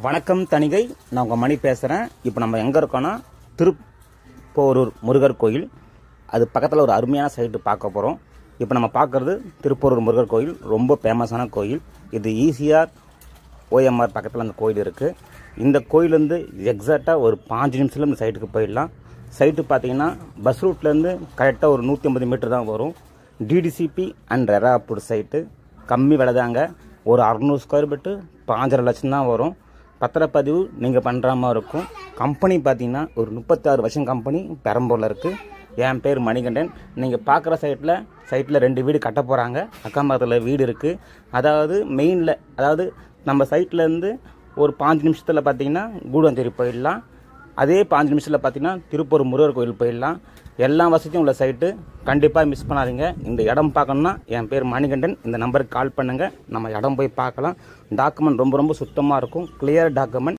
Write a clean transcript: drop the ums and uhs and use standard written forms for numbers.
வணக்கம் தணிகை, நான் உங்கள் மணி பேசுகிறேன். இப்போ நம்ம எங்கே இருக்கோன்னா திருப்போரூர் முருகர் கோயில். அது பக்கத்தில் ஒரு அருமையான சைட்டு பார்க்க போகிறோம். இப்போ நம்ம பார்க்குறது திருப்போரூர் முருகர் கோயில், ரொம்ப ஃபேமஸான கோயில். இது ஈசிஆர் ஓஎம்ஆர் பக்கத்தில் அந்த கோயில் இருக்குது. இந்த கோயிலேருந்து எக்ஸாக்டாக ஒரு 5 நிமிஷத்தில் இந்த சைட்டுக்கு போயிடலாம். சைட்டு பார்த்தீங்கன்னா பஸ் ரூட்லேருந்து கரெக்டாக ஒரு 150 மீட்டர் தான் வரும். DTCP and RERA approved site. கம்மி விலை தாங்க. ஒரு 600 ஸ்கொயர் ஃபீட்டு 5.5 லட்சம் தான் வரும். பத்திரப்பதிவு நீங்கள் பண்ணுற மாதிரி இருக்கும். கம்பெனி பார்த்தீங்கன்னா ஒரு 36 வருஷம் கம்பெனி பெரம்பூரில் இருக்குது. என் பேர் மணிகண்டன். நீங்கள் பார்க்குற சைட்டில் 2 வீடு கட்ட போகிறாங்க. அக்கம் பக்கத்தில் வீடு இருக்குது. அதாவது மெயினில், அதாவது நம்ம சைட்லேருந்து ஒரு 5 நிமிஷத்தில் பார்த்தீங்கன்னா கூடுவாஞ்சேரி போயிடலாம். அதே 5 நிமிஷத்தில் பார்த்தீங்கன்னா திருப்பூர் முருகர் கோயில் போயிடலாம். எல்லா வசதியும் உள்ள சைட்டு. கண்டிப்பாக மிஸ் பண்ணாதீங்க. இந்த இடம் பார்க்கணுன்னா என் பேர் மணிகண்டன். இந்த நம்பருக்கு கால் பண்ணுங்கள். நம்ம இடம் போய் பார்க்கலாம். டாக்குமெண்ட் ரொம்ப சுத்தமாக இருக்கும். Clear document.